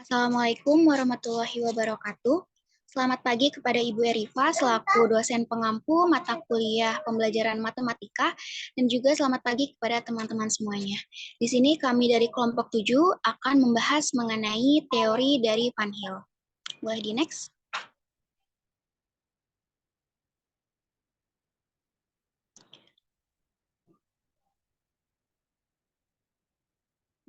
Assalamualaikum warahmatullahi wabarakatuh. Selamat pagi kepada Ibu Erifa selaku dosen pengampu mata kuliah pembelajaran matematika dan juga selamat pagi kepada teman-teman semuanya. Di sini kami dari kelompok 7 akan membahas mengenai teori dari Van Hill. Boleh di next?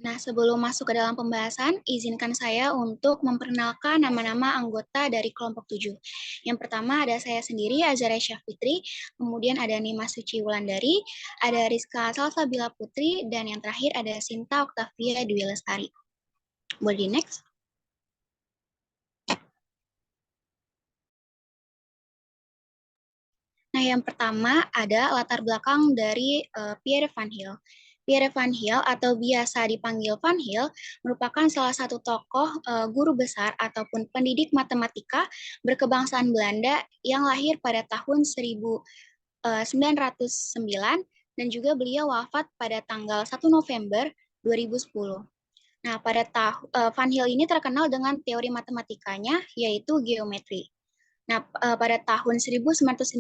Nah, sebelum masuk ke dalam pembahasan, izinkan saya untuk memperkenalkan nama-nama anggota dari kelompok 7. Yang pertama ada saya sendiri, Azara Syafitri, kemudian ada Nima Suci Wulandari, ada Rizka Salsabila Putri, dan yang terakhir ada Sinta Oktavia Dwi Lestari. Boleh di next? Nah, yang pertama ada latar belakang dari Pierre Van Hill. Pierre Van Hill atau biasa dipanggil Van Hill merupakan salah satu tokoh guru besar ataupun pendidik matematika berkebangsaan Belanda yang lahir pada tahun 1909 dan juga beliau wafat pada tanggal 1 November 2010. Nah, Van Hill ini terkenal dengan teori matematikanya yaitu geometri. Nah, pada tahun 1954,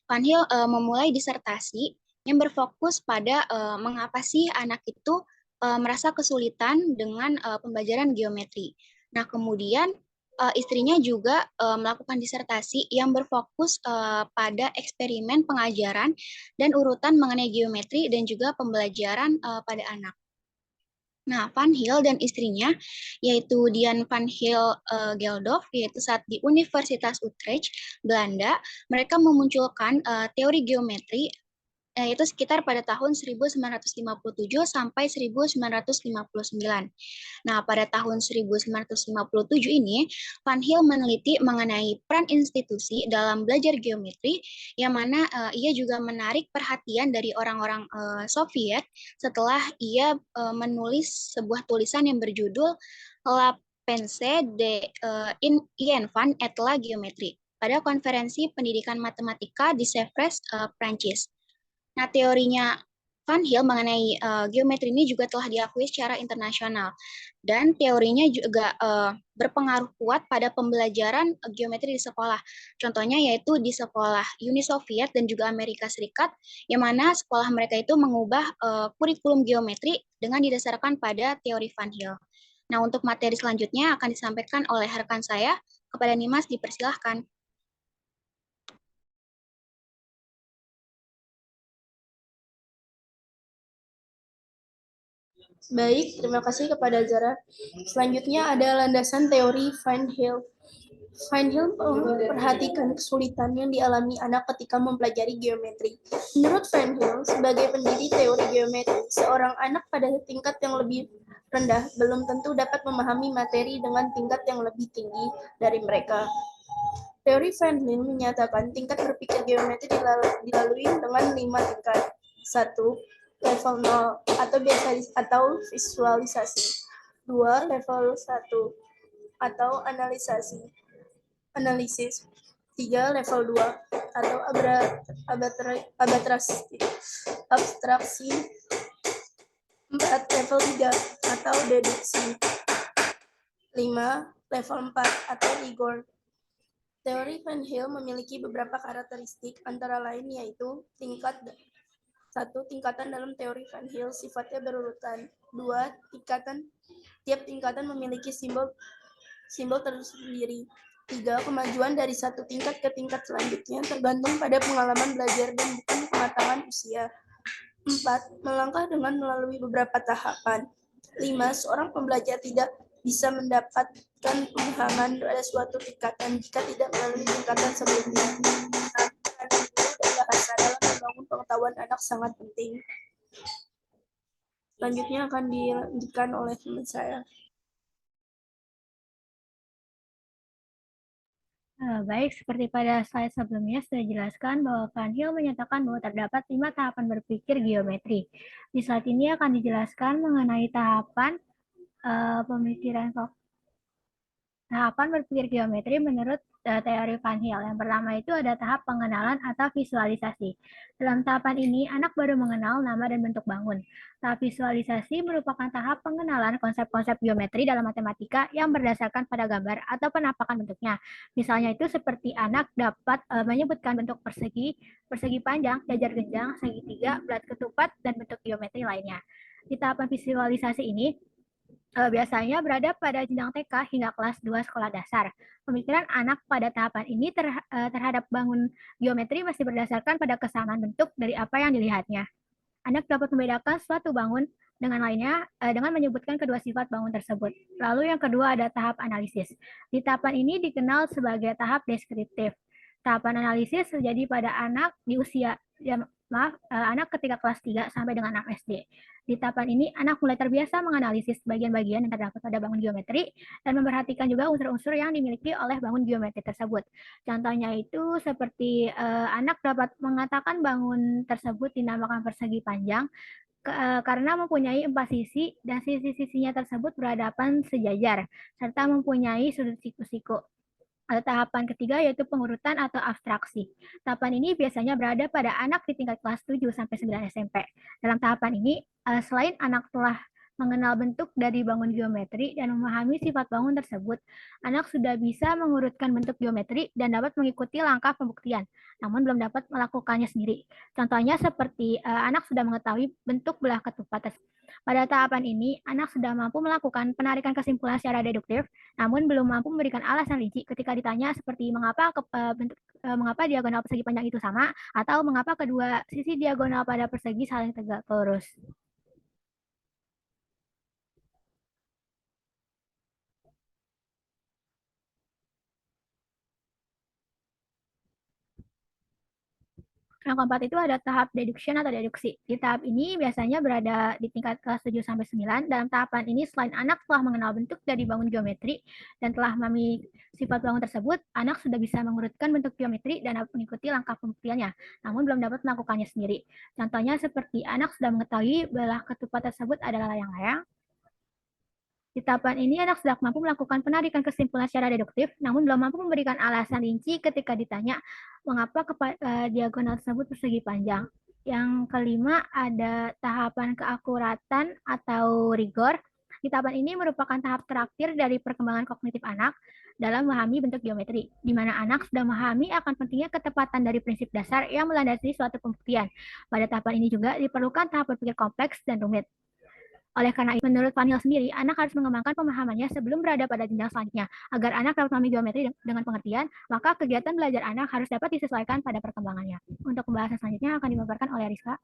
Van Hill memulai disertasi yang berfokus pada mengapa sih anak itu merasa kesulitan dengan pembelajaran geometri. Nah, kemudian istrinya juga melakukan disertasi yang berfokus pada eksperimen pengajaran dan urutan mengenai geometri dan juga pembelajaran pada anak. Nah, Van Hill dan istrinya, yaitu Dian van Hill Geldoof, yaitu saat di Universitas Utrecht, Belanda, mereka memunculkan teori geometri itu sekitar pada tahun 1957 sampai 1959. Nah, pada tahun 1957 ini, Van Hill meneliti mengenai peran institusi dalam belajar geometri, yang mana ia juga menarik perhatian dari orang-orang Soviet setelah ia menulis sebuah tulisan yang berjudul La Pensée de Ian Van et la Géométrie pada konferensi pendidikan matematika di Sèvres, Prancis. Nah, teorinya Van Hill mengenai geometri ini juga telah diakui secara internasional. Dan teorinya juga berpengaruh kuat pada pembelajaran geometri di sekolah. Contohnya yaitu di sekolah Uni Soviet dan juga Amerika Serikat, yang mana sekolah mereka itu mengubah kurikulum geometri dengan didasarkan pada teori Van Hill. Nah, untuk materi selanjutnya akan disampaikan oleh rekan saya. Kepada Nimas, dipersilahkan. Baik, terima kasih kepada Zara. Selanjutnya ada landasan teori Van Hill. Van Hill memperhatikan kesulitan yang dialami anak ketika mempelajari geometri. Menurut Van Hill, sebagai pendiri teori geometri, seorang anak pada tingkat yang lebih rendah belum tentu dapat memahami materi dengan tingkat yang lebih tinggi dari mereka. Teori Van Hill menyatakan tingkat berpikir geometri dilalui dengan 5 tingkat. 1. Level 0 atau visualisasi. 2. Level 1 atau analisis. 3. Level 2 atau abstraksi. 4. Level 3 atau deduksi. 5. Level 4 atau rigor. Teori Van Hill memiliki beberapa karakteristik, antara lain yaitu tingkatan dalam teori Van Hill sifatnya berurutan. 2. Tiap tingkatan memiliki simbol tersendiri. 3. Kemajuan dari satu tingkat ke tingkat selanjutnya tergantung pada pengalaman belajar dan bukan kematangan usia. 4. Melangkah dengan melalui beberapa tahapan. 5. Seorang pembelajar tidak bisa mendapatkan pemahaman pada suatu tingkatan jika tidak melalui tingkatan sebelumnya. Dan bahasa dalam membangun pengetahuan anak sangat penting. Selanjutnya akan dilanjutkan oleh teman saya. Baik, seperti pada slide sebelumnya sudah dijelaskan bahwa Van Hill menyatakan bahwa terdapat 5 tahapan berpikir geometri. Di slide ini akan dijelaskan mengenai tahapan pemikiran tahapan berpikir geometri menurut teori Van Hill. Yang pertama itu ada tahap pengenalan atau visualisasi. Dalam tahapan ini, anak baru mengenal nama dan bentuk bangun. Tahap visualisasi merupakan tahap pengenalan konsep-konsep geometri dalam matematika yang berdasarkan pada gambar atau penampakan bentuknya. Misalnya itu seperti anak dapat menyebutkan bentuk persegi, persegi panjang, jajar genjang, segitiga, bulat ketupat, dan bentuk geometri lainnya. Di tahapan visualisasi ini, biasanya berada pada jenjang TK hingga kelas 2 sekolah dasar. Pemikiran anak pada tahapan ini terhadap bangun geometri masih berdasarkan pada kesamaan bentuk dari apa yang dilihatnya. Anak dapat membedakan suatu bangun dengan lainnya dengan menyebutkan kedua sifat bangun tersebut. Lalu yang kedua ada tahap analisis. Di tahapan ini dikenal sebagai tahap deskriptif. Tahapan analisis terjadi pada anak di usia anak ketika kelas 3 sampai dengan anak SD. Di tahapan ini, anak mulai terbiasa menganalisis bagian-bagian yang terdapat pada bangun geometri dan memperhatikan juga unsur-unsur yang dimiliki oleh bangun geometri tersebut. Contohnya itu seperti anak dapat mengatakan bangun tersebut dinamakan persegi panjang karena mempunyai 4 sisi dan sisi-sisinya tersebut berhadapan sejajar, serta mempunyai sudut siku-siku. Tahapan ketiga yaitu pengurutan atau abstraksi. Tahapan ini biasanya berada pada anak di tingkat kelas 7 sampai 9 SMP. Dalam tahapan ini, selain anak telah mengenal bentuk dari bangun geometri dan memahami sifat bangun tersebut, anak sudah bisa mengurutkan bentuk geometri dan dapat mengikuti langkah pembuktian, namun belum dapat melakukannya sendiri. Contohnya seperti anak sudah mengetahui bentuk belah ketupat. Pada tahapan ini, anak sudah mampu melakukan penarikan kesimpulan secara deduktif, namun belum mampu memberikan alasan rinci ketika ditanya seperti mengapa diagonal persegi panjang itu sama atau mengapa kedua sisi diagonal pada persegi saling tegak lurus. Yang keempat itu ada tahap deduction atau deduksi. Di tahap ini biasanya berada di tingkat kelas 7 sampai 9. Dalam tahapan ini selain anak telah mengenal bentuk dari bangun geometri dan telah memahami sifat bangun tersebut, anak sudah bisa mengurutkan bentuk geometri dan dapat mengikuti langkah pembuktiannya, namun belum dapat melakukannya sendiri. Contohnya seperti anak sudah mengetahui belah ketupat tersebut adalah layang-layang. Di tahapan ini, anak sudah mampu melakukan penarikan kesimpulan secara deduktif, namun belum mampu memberikan alasan rinci ketika ditanya mengapa diagonal tersebut persegi panjang. Yang kelima, ada tahapan keakuratan atau rigor. Di tahapan ini merupakan tahap terakhir dari perkembangan kognitif anak dalam memahami bentuk geometri, di mana anak sudah memahami akan pentingnya ketepatan dari prinsip dasar yang melandasi suatu pembuktian. Pada tahapan ini juga diperlukan tahap berpikir kompleks dan rumit. Oleh karena itu, menurut Van Hill sendiri, anak harus mengembangkan pemahamannya sebelum berada pada jenjang selanjutnya. Agar anak dapat memahami geometri dengan pengertian, maka kegiatan belajar anak harus dapat disesuaikan pada perkembangannya. Untuk pembahasan selanjutnya akan dipaparkan oleh Rizka.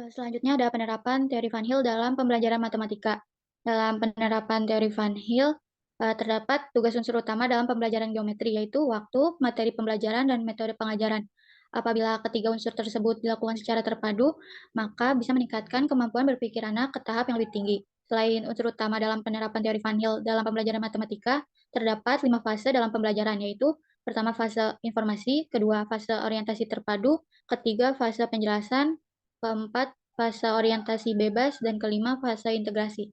Selanjutnya ada penerapan teori Van Hill dalam pembelajaran matematika. Dalam penerapan teori Van Hill, terdapat tugas unsur utama dalam pembelajaran geometri, yaitu waktu, materi pembelajaran, dan metode pengajaran. Apabila ketiga unsur tersebut dilakukan secara terpadu, maka bisa meningkatkan kemampuan berpikir anak ke tahap yang lebih tinggi. Selain unsur utama dalam penerapan teori Van Hill dalam pembelajaran matematika, terdapat 5 fase dalam pembelajaran, yaitu pertama fase informasi, kedua fase orientasi terpadu, ketiga fase penjelasan, keempat fase orientasi bebas, dan kelima fase integrasi.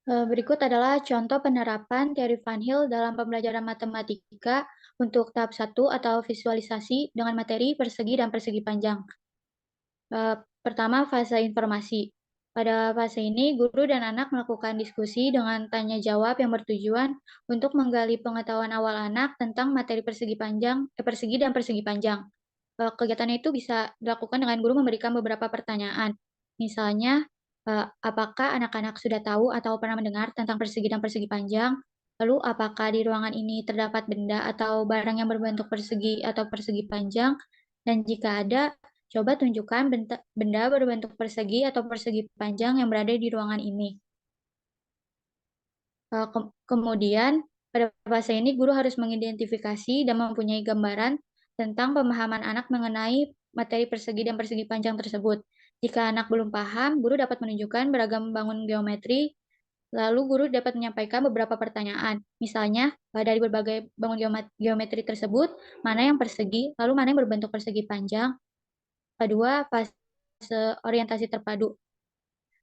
Berikut adalah contoh penerapan teori Van Hill dalam pembelajaran matematika untuk tahap 1 atau visualisasi dengan materi persegi dan persegi panjang. Pertama, fase informasi. Pada fase ini, guru dan anak melakukan diskusi dengan tanya jawab yang bertujuan untuk menggali pengetahuan awal anak tentang materi persegi dan persegi panjang. Kegiatan itu bisa dilakukan dengan guru memberikan beberapa pertanyaan. Misalnya, apakah anak-anak sudah tahu atau pernah mendengar tentang persegi dan persegi panjang? Lalu, apakah di ruangan ini terdapat benda atau barang yang berbentuk persegi atau persegi panjang? Dan jika ada, coba tunjukkan benda berbentuk persegi atau persegi panjang yang berada di ruangan ini. Kemudian, pada fase ini guru harus mengidentifikasi dan mempunyai gambaran tentang pemahaman anak mengenai materi persegi dan persegi panjang tersebut. Jika anak belum paham, guru dapat menunjukkan beragam bangun geometri Lalu guru dapat menyampaikan beberapa pertanyaan. Misalnya, dari berbagai bangun geometri tersebut, mana yang persegi, lalu mana yang berbentuk persegi panjang. Kedua, fase orientasi terpadu.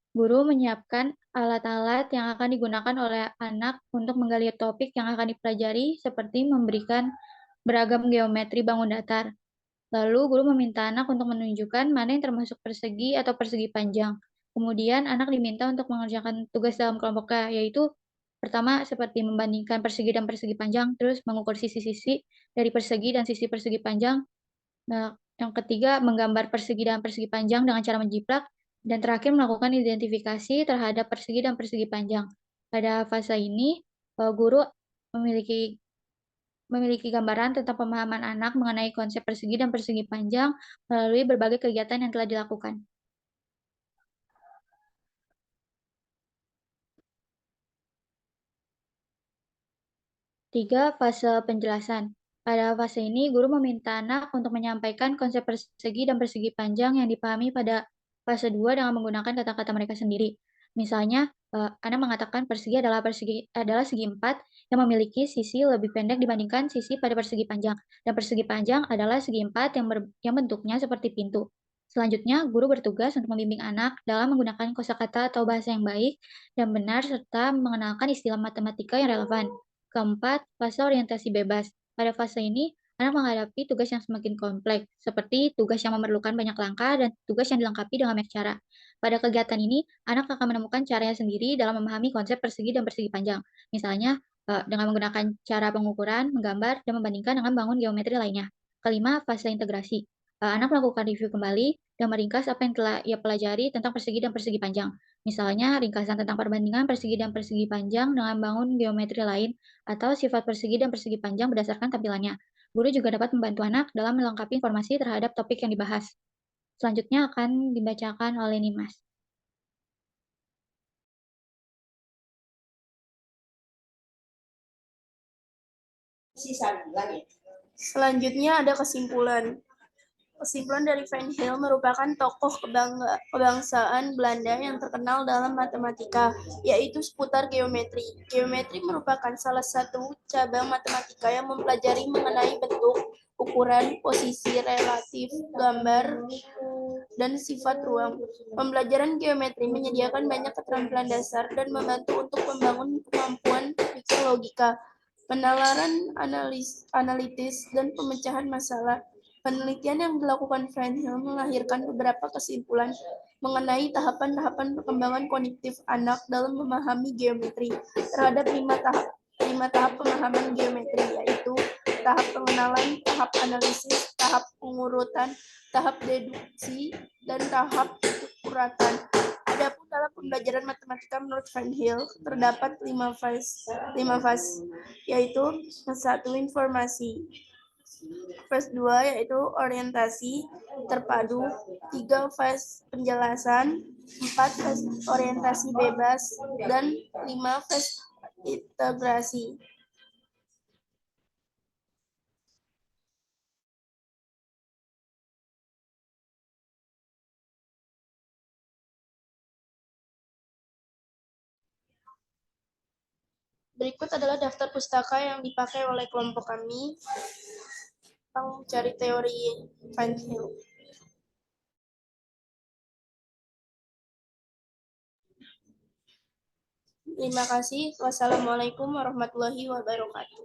Guru menyiapkan alat-alat yang akan digunakan oleh anak untuk menggali topik yang akan dipelajari, seperti memberikan beragam geometri bangun datar. Lalu guru meminta anak untuk menunjukkan mana yang termasuk persegi atau persegi panjang. Kemudian anak diminta untuk mengerjakan tugas dalam kelompoknya, yaitu pertama seperti membandingkan persegi dan persegi panjang, terus mengukur sisi-sisi dari persegi dan sisi persegi panjang. Nah, yang ketiga menggambar persegi dan persegi panjang dengan cara menjiplak, dan terakhir melakukan identifikasi terhadap persegi dan persegi panjang. Pada fase ini, guru memiliki memiliki gambaran tentang pemahaman anak mengenai konsep persegi dan persegi panjang melalui berbagai kegiatan yang telah dilakukan. Tiga, fase penjelasan. Pada fase ini, guru meminta anak untuk menyampaikan konsep persegi dan persegi panjang yang dipahami pada fase 2 dengan menggunakan kata-kata mereka sendiri. Misalnya, anak mengatakan persegi adalah segi 4 yang memiliki sisi lebih pendek dibandingkan sisi pada persegi panjang, dan persegi panjang adalah segi 4 yang bentuknya seperti pintu. Selanjutnya, guru bertugas untuk membimbing anak dalam menggunakan kosakata atau bahasa yang baik dan benar serta mengenalkan istilah matematika yang relevan. Keempat, fase orientasi bebas. Pada fase ini, anak menghadapi tugas yang semakin kompleks, seperti tugas yang memerlukan banyak langkah dan tugas yang dilengkapi dengan banyak cara. Pada kegiatan ini, anak akan menemukan caranya sendiri dalam memahami konsep persegi dan persegi panjang. Misalnya, dengan menggunakan cara pengukuran, menggambar, dan membandingkan dengan bangun geometri lainnya. Kelima, fase integrasi. Anak melakukan review kembali dan meringkas apa yang telah ia pelajari tentang persegi dan persegi panjang. Misalnya, ringkasan tentang perbandingan persegi dan persegi panjang dengan bangun geometri lain, atau sifat persegi dan persegi panjang berdasarkan tampilannya. Guru juga dapat membantu anak dalam melengkapi informasi terhadap topik yang dibahas. Selanjutnya akan dibacakan oleh Nimas. Selanjutnya ada kesimpulan. Kesimpulan dari Van Heel merupakan tokoh kebangsaan Belanda yang terkenal dalam matematika, yaitu seputar geometri. Geometri merupakan salah satu cabang matematika yang mempelajari mengenai bentuk, ukuran, posisi relatif, gambar, dan sifat ruang. Pembelajaran geometri menyediakan banyak keterampilan dasar dan membantu untuk membangun kemampuan berpikir logika, penalaran analitis, dan pemecahan masalah. Penelitian yang dilakukan Van Heel melahirkan beberapa kesimpulan mengenai tahapan-tahapan perkembangan kognitif anak dalam memahami geometri terhadap lima tahap pemahaman geometri, yaitu tahap pengenalan, tahap analisis, tahap pengurutan, tahap deduksi, dan tahap ukuratan. Adapun dalam pembelajaran matematika menurut Van Heel terdapat 5 fase, yaitu 1. Informasi, fase 2 yaitu orientasi terpadu, 3 fase penjelasan, 4 fase orientasi bebas, dan 5 fase integrasi. Berikut adalah daftar pustaka yang dipakai oleh kelompok kami tentang mencari teori Van Heel. Terima kasih. Wassalamualaikum warahmatullahi wabarakatuh.